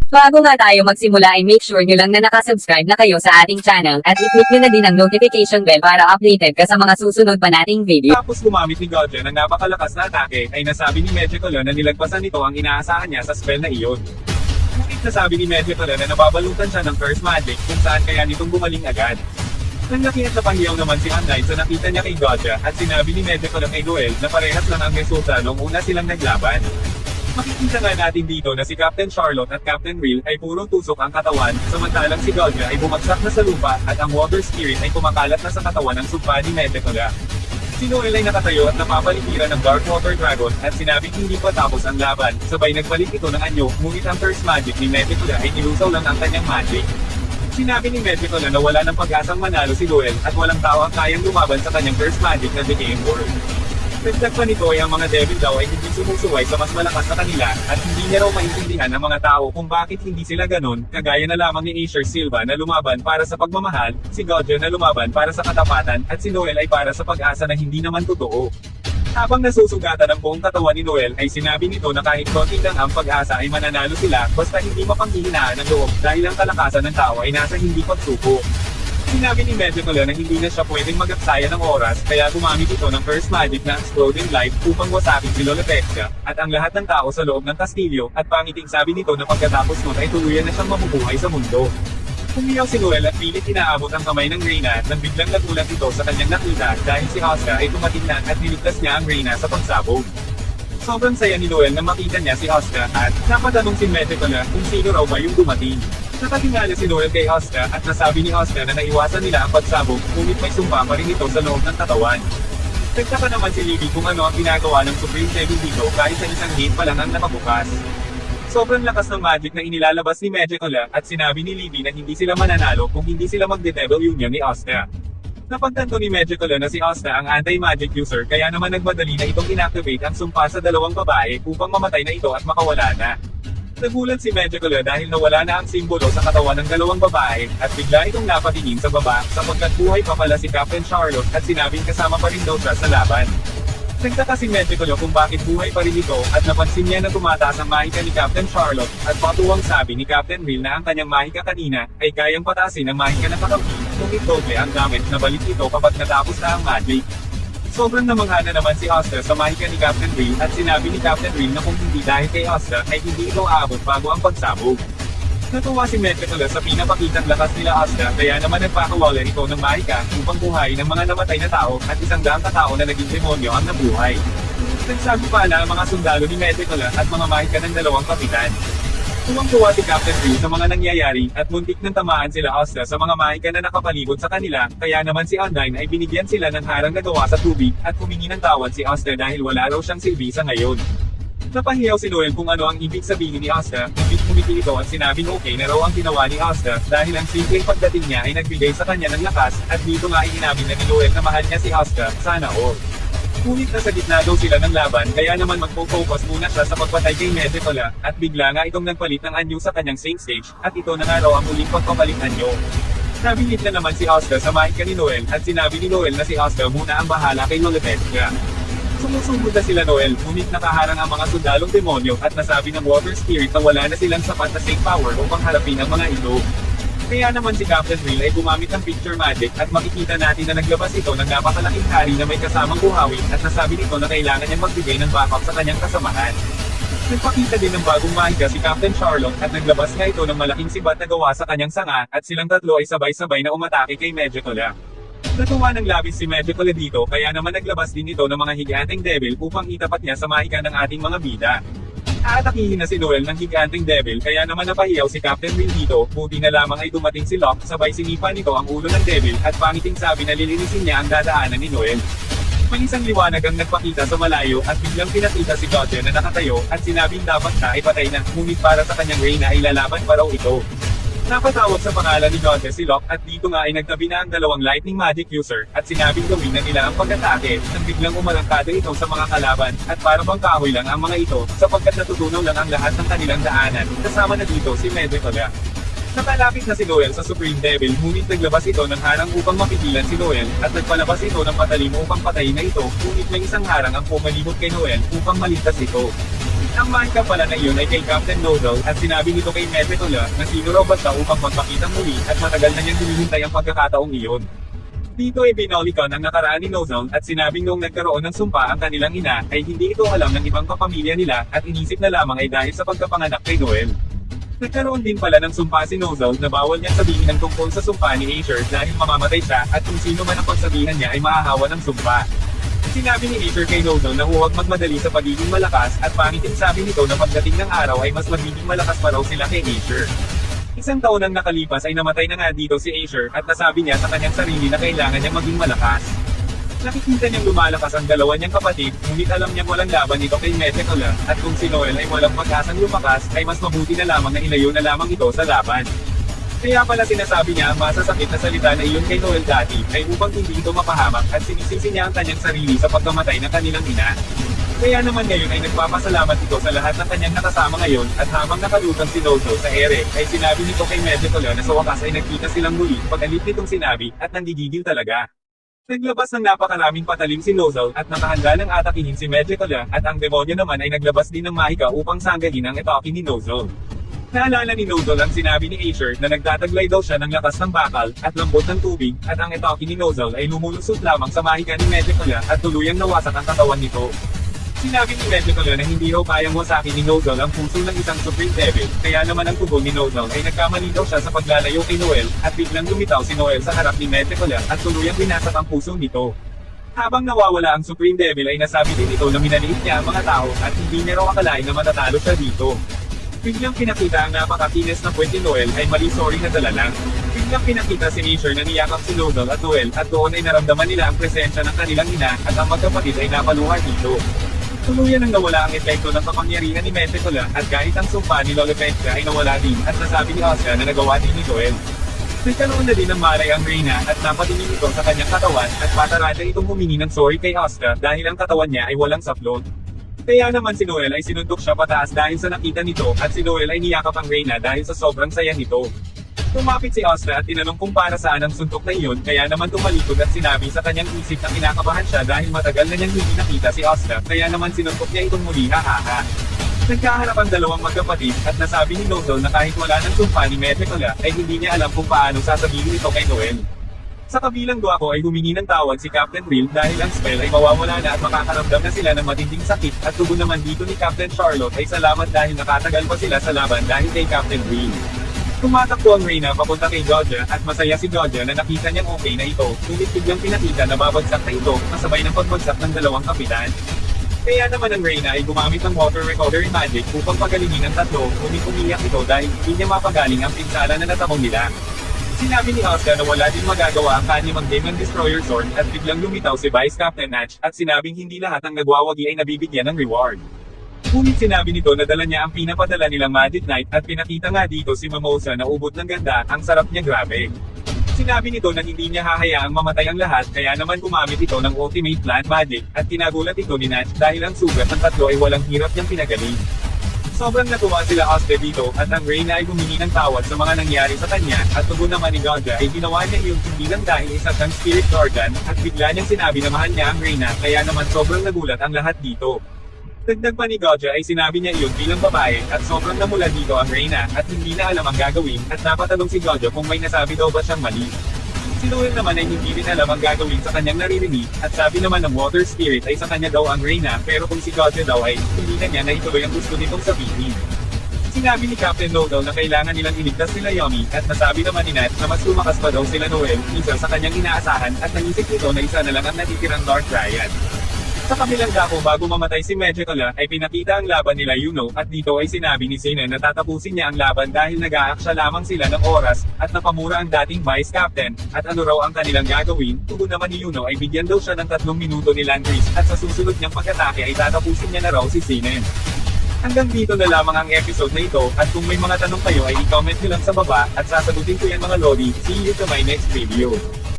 Bago nga tayo magsimula ay make sure nyo lang na nakasubscribe na kayo sa ating channel at i-click nyo na din ang notification bell para updated ka sa mga susunod pa nating video. Tapos gumamit ni Godja ng napakalakas na atake, ay nasabi ni Medjugorje na nilagpasan nito ang inaasahan niya sa spell na iyon. Ngunit nasabi ni Medjugorje na nababalutan siya ng Curse Magic kung saan kaya nitong gumaling agad. Nanglaki at napahiyaw naman si Undyne sa nakita niya kay Godja at sinabi ni Medjugorje kay Goel na parehas lang ang resulta nung una silang naglaban. Makikita nga natin dito na si Captain Charlotte at Captain Real ay puro tusok ang katawan, samantalang si Godja ay bumagsak na sa lupa at ang Water Spirit ay kumakalat na sa katawan ng sumpa ni Medjugorje. Si Noel ay nakatayo at napapaligiran ng Dark Water Dragon at sinabing hindi pa tapos ang laban, sabay nagbalik ito ng anyo, ngunit ang Curse Magic ni Medjugorje ay nilusaw lang ang kanyang magic. Sinabi ni Medjugorje na wala ng pag-asang manalo si Noel at walang tao ang kayang lumaban sa kanyang Curse Magic na Decaying World. Dagdag pa nito ay ang mga devil daw ay hindi sumusuway sa mas malakas na kanila, at hindi niya raw maintindihan ng mga tao kung bakit hindi sila ganon, kagaya na lamang ni Acer Silva na lumaban para sa pagmamahal, si Godja na lumaban para sa katapatan, at si Noel ay para sa pag-asa na hindi naman totoo. Habang nasusugatan ang buong katawan ni Noel ay sinabi nito na kahit konti lang ang pag-asa ay mananalo sila basta hindi mapanghihinaan ng loob dahil ang kalakasan ng tao ay nasa hindi pagsuko. Sinabi ni Medjugorje na hindi na siya pwedeng mag-aksaya ng oras kaya gumamit ito ng Curse Magic na Exploding Light upang wasakin si Lolopexia at ang lahat ng tao sa loob ng kastilyo, at pangiting sabi nito na pagkatapos nun ay tuluyan na siyang mabubuhay sa mundo. Humiyaw si Noel at pilit inaabot ang kamay ng Reyna nang biglang nagulat ito sa kanyang nakita dahil si Asuka ay tumatingnan at niligtas niya ang Reyna sa pagsabog. Sobrang saya ni Noel na makita niya si Asuka at napatanong si Medjugorje kung sino raw ba yung dumating. Nakatingala si Noel kay Asuka at nasabi ni Asuka na naiwasan nila ang pagsabog, ngunit may sumpa pa rin ito sa loob ng katawan. Nagtaka naman si Libby kung ano ang ginagawa ng Supreme Devil dito kahit sa isang hit pa lang ang nakabukas. Sobrang lakas ng magic na inilalabas ni Medjugorje at sinabi ni Libby na hindi sila mananalo kung hindi sila magde-devil union ni Asuka. Napagtanto ni Medjugorje na si Asuka ang anti-magic user kaya naman nagmadali na itong inactivate ang sumpa sa dalawang babae upang mamatay na ito at makawala na. Nagulat si Medjugorje dahil nawala na ang simbolo sa katawan ng dalawang babae, at bigla itong napatingin sa baba, sapagkat buhay pa pala si Captain Charlotte at sinabing kasama pa rin daw siya sa laban. Nagtaka si Medjugorje kung bakit buhay pa rin ito, at napansin niya na tumataas ang mahika ni Captain Charlotte, at patuwang sabi ni Captain Real na ang kanyang mahika kanina ay kayang patasin ang mahika ng kakampi, ngunit doble ang gamit na balik ito kapag natapos na ang magic. Sobrang namangha na naman si Asuka sa mahika ni Captain Real at sinabi ni Captain Real na kung hindi dahil kay Asuka ay hindi ito aabot bago ang pagsabog. Natuwa si Medjugorje sa pinapakitang lakas nila Asuka kaya naman nagpakawala ito ng mahika upang buhayin ng mga namatay na tao at 100 katao na naging demonyo ang nabuhay. Nagsabi pa na ang mga sundalo ni Medjugorje at mga mahika ng dalawang kapitan. Tuwang-tuwa si Captain Real sa mga nangyayari at muntik nang tamaan sila Asuka sa mga mahika na nakapalibot sa kanila, kaya naman si Undyne ay binigyan sila ng harang na gawa sa tubig at humingi ng tawad si Asuka dahil wala raw siyang silbi sa ngayon. Napahiyaw si Noel kung ano ang ibig sabihin ni Asuka, ibig kumiti ito at sinabing okay na raw ang ginawa ni Asuka dahil ang simpleng pagdating niya ay nagbigay sa kanya ng lakas, at dito nga ay inamin na ni Noel na mahal niya si Asuka, sana all. Ngunit nasa gitna daw sila ng laban kaya naman magpo-focus muna siya sa pagpatay kay Medjugorje at bigla nga itong nagpalit ng anyo sa kanyang same stage, at ito na nga raw ang muling pagpapalit anyo. Nabilit na naman si Asuka sa mahika ni Noel at sinabi ni Noel na si Asuka muna ang bahala kay Lolopexia. Sumusugod na sila Noel, ngunit nakaharang ang mga sundalong demonyo at nasabi ng Water Spirit na wala na silang sapat na safe power upang harapin ang mga ito. Kaya naman si Captain Real ay gumamit ng Picture Magic at makikita natin na naglabas ito ng napakalaking hari na may kasamang buhawin at nasabi nito na kailangan niyang magbigay ng backup sa kanyang kasamahan. Nagpakita din ng bagong mahika si Captain Charlotte at naglabas nga ito ng malaking sibat na gawa sa kanyang sanga, at silang tatlo ay sabay-sabay na umatake kay Medjugorje. Natuwa ng labis si Medjugorje dito kaya naman naglabas din ito ng mga higanteng devil upang itapat niya sa mahika ng ating mga bida. Aatakihin na si Noel ng higanteng devil kaya naman napahiyaw si Captain Real dito, buti na lamang ay dumating si Locke sabay sinipa nito ang ulo ng devil at pangiting sabi na lilinisin niya ang dadaanan ni Noel. May isang liwanag ang nagpakita sa malayo at biglang pinakita si Godja na nakatayo at sinabing dapat na ay patay na, ngunit para sa kanyang Reyna ay lalaban pa raw ito. Napatawag sa pangalan ni Godja si Locke at dito nga ay nagtabi na ang dalawang lightning magic user at sinabing gawin na nila ang pag-atake nang biglang umalangkada ito sa mga kalaban at para bang kahoy lang ang mga ito sapagkat natutunaw lang ang lahat ng kanilang daanan, kasama na dito si Medjugorje. Nakalapit na si Noel sa Supreme Devil, ngunit naglabas ito ng harang upang mapigilan si Noel at nagpalabas ito ng patalim upang patayin na ito, ngunit may isang harang ang pumalibot kay Noel upang maligtas ito. Ang mahika pala na iyon ay kay Captain Nozzle at sinabi nito kay Metetola na sino raw ba siya upang magpakitang muli at matagal na niyang hinihintay ang pagkakataong iyon. Dito ay binolicon ang nakaraan ni Nozzle at sinabing noong nagkaroon ng sumpa ang kanilang ina ay hindi ito alam ng ibang kapamilya nila at inisip na lamang ay dahil sa pagkapanganak kay Noel. Nagkaroon din pala ng sumpa si Nozzle na bawal niyang sabihin ang tungkol sa sumpa ni Asher dahil mamamatay siya at kung sino man ang pagsabihan niya ay mahahawa ng sumpa. Sinabi ni Asher kay Nozzle na huwag magmadali sa pagiging malakas at pangitin sabi nito na pagdating ng araw ay mas magiging malakas pa raw sila kay Asher. Isang taon ang nakalipas ay namatay na nga dito si Asher at nasabi niya sa kanyang sarili na kailangan niyang maging malakas. Nakikita niyang lumalakas ang dalawa niyang kapatid, ngunit alam niyang walang laban ito kay Metetola, at kung si Noel ay walang pag-asang lumakas, ay mas mabuti na lamang na ilayo na lamang ito sa laban. Kaya pala sinasabi niya ang masasakit na salita na iyon kay Noel dati, ay upang hindi ito mapahamak at sinisisi niya ang kanyang sarili sa pagkamatay ng kanilang ina. Kaya naman ngayon ay nagpapasalamat ito sa lahat ng kanyang nakasama ngayon at habang nakalutang si Nozzle sa ere, ay sinabi nito kay Metetola na sa wakas ay nagkita silang muli pag-alit nitong sinabi at nanggigigil talaga. Naglabas ng napakaraming patalim si Nozzle at nakahanda ng atakihin si Metetola at ang demonyo naman ay naglabas din ng mahika upang sanggahin ang atake ni Nozzle. Naalala ni Nozzle ang sinabi ni Asher na nagtataglay daw siya ng lakas ng bakal at lambot ng tubig at ang atake ni Nozzle ay lumulusot lamang sa mahika ni Metetola at tuluyang nawasak ang katawan nito. Sinabi ni Metetola na hindi raw kayang wasakin ni Nozzle ang puso ng isang Supreme Devil, kaya naman ang tugon ni Nozzle ay nagkamali daw siya sa paglalayo kay Noel, at biglang lumitaw si Noel sa harap ni Metetola at tuluyang binasak ang puso nito. Habang nawawala ang Supreme Devil ay nasabi din ito na minaliit niya ang mga tao at hindi niya raw akalain na matatalo siya dito. Biglang pinakita ang napakakinis na puwet ni Noel ay mali sorry na dala lang. Biglang pinakita si Asher na niyakap si Nozzle at Noel at doon ay naramdaman nila ang presensya ng kanilang ina at ang magkapatid ay napaluha dito. Tuluyan ang nawala ang epekto ng kapangyarihan ni Metetola at kahit ang sumpa ni Lola Petra ay nawala din at nasabi ni Oscar na nagawa din ni Joel. Nagkaroon na din ng malay ang Reyna at napatingin ito sa kanyang katawan at patarada itong humingi ng sorry kay Oscar dahil ang katawan niya ay walang saplot. Kaya naman si Noel ay sinundok siya pataas dahil sa nakita nito at si Noel ay niyakap ang Reyna dahil sa sobrang saya nito. Tumapit si Oscar at tinanong kung para saan ang suntok na iyon kaya naman tumalikod at sinabi sa kanyang isip na kinakabahan siya dahil matagal na niyang hindi nakita si Oscar kaya naman sinuntok niya itong muli hahaha. Nagkaharap ang dalawang magkapatid at nasabi ni Nozzle na kahit wala ng sumpa ni Metetola ay hindi niya alam kung paano sasabihin ito kay Noel. Sa kabilang duwako ay humingi ng tawad si Captain Real dahil ang spell ay mawawala na at makakaramdam na sila ng matinding sakit at tugon naman dito ni Captain Charlotte ay salamat dahil nakatagal pa sila sa laban dahil kay Captain Real. Tumatakbo ang Reyna papunta kay Dodja at masaya si Dodja na nakita niyang okay na ito, ngunit biglang pinakita na babagsak na ito, kasabay ng pagbagsak ng dalawang kapitan. Kaya naman ang Reyna ay gumamit ng water recovery magic upang pagalingin ang tatlo, ngunit umiyak ito dahil hindi niya mapagaling ang pinsala na natamong nila. Sinabi ni Oscar na wala din magagawa ang kanimang Demon Destroyer Sword at biglang lumitaw si Vice Captain Natch at sinabing hindi lahat ng nagwawagi ay nabibigyan ng reward. Ngunit sinabi nito na dala niya ang pinapadala nilang Magic Knight at pinakita nga dito si Mimosa na ubod ng ganda, ang sarap niya grabe. Sinabi nito na hindi niya hahayaang mamatay ang lahat kaya naman gumamit ito ng Ultimate Plant Magic at tinagulat ito ni Natch dahil ang sugat ng tatlo ay walang hirap niyang pinagaling. Sobrang natuwa sila Oscar dito at ang Reyna ay humingi ng tawad sa mga nangyari sa kanya at tugon naman ni Dodja ay ginawa niya yung hindi lang dahil isa kang spirit organ at bigla niyang sinabi na mahal niya ang Reyna kaya naman sobrang nagulat ang lahat dito. Dagdag pa ni Dodja ay sinabi niya iyon bilang babae at sobrang namula dito ang Reyna at hindi na alam ang gagawin at napatanong si Dodja kung may nasabi daw ba siyang mali. Si Noel naman ay hindi rin alam ang gagawin sa kanyang naririnig at sabi naman ng Water Spirit ay sa kanya daw ang Reyna pero kung si Dodja daw ay hindi na niya naituloy ang gusto nitong sabihin. Sinabi ni Captain Nozzle na kailangan nilang iligtas sila Yomi at nasabi naman ni Nat na mas lumakas pa daw sila Noel isa sa kanyang inaasahan at naisip nito na isa na lang ang natitirang Dark Dryad. Sa kabilang dako bago mamatay si Megicala ay pinakita ang laban nila Yuno at dito ay sinabi ni Sinan na tatapusin niya ang laban dahil nag-aaksya lamang sila ng oras at napamura ang dating Vice Captain at ano raw ang kanilang gagawin. Tugon naman ni Yuno ay bigyan daw siya ng 3 minuto ni Landris at sa susunod niyang pagkatake ay tatapusin niya na raw si Sinan. Hanggang dito na lamang ang episode na ito at kung may mga tanong kayo ay i-comment nyo lang sa baba at sasagutin ko yan mga Lodi. See you to my next video.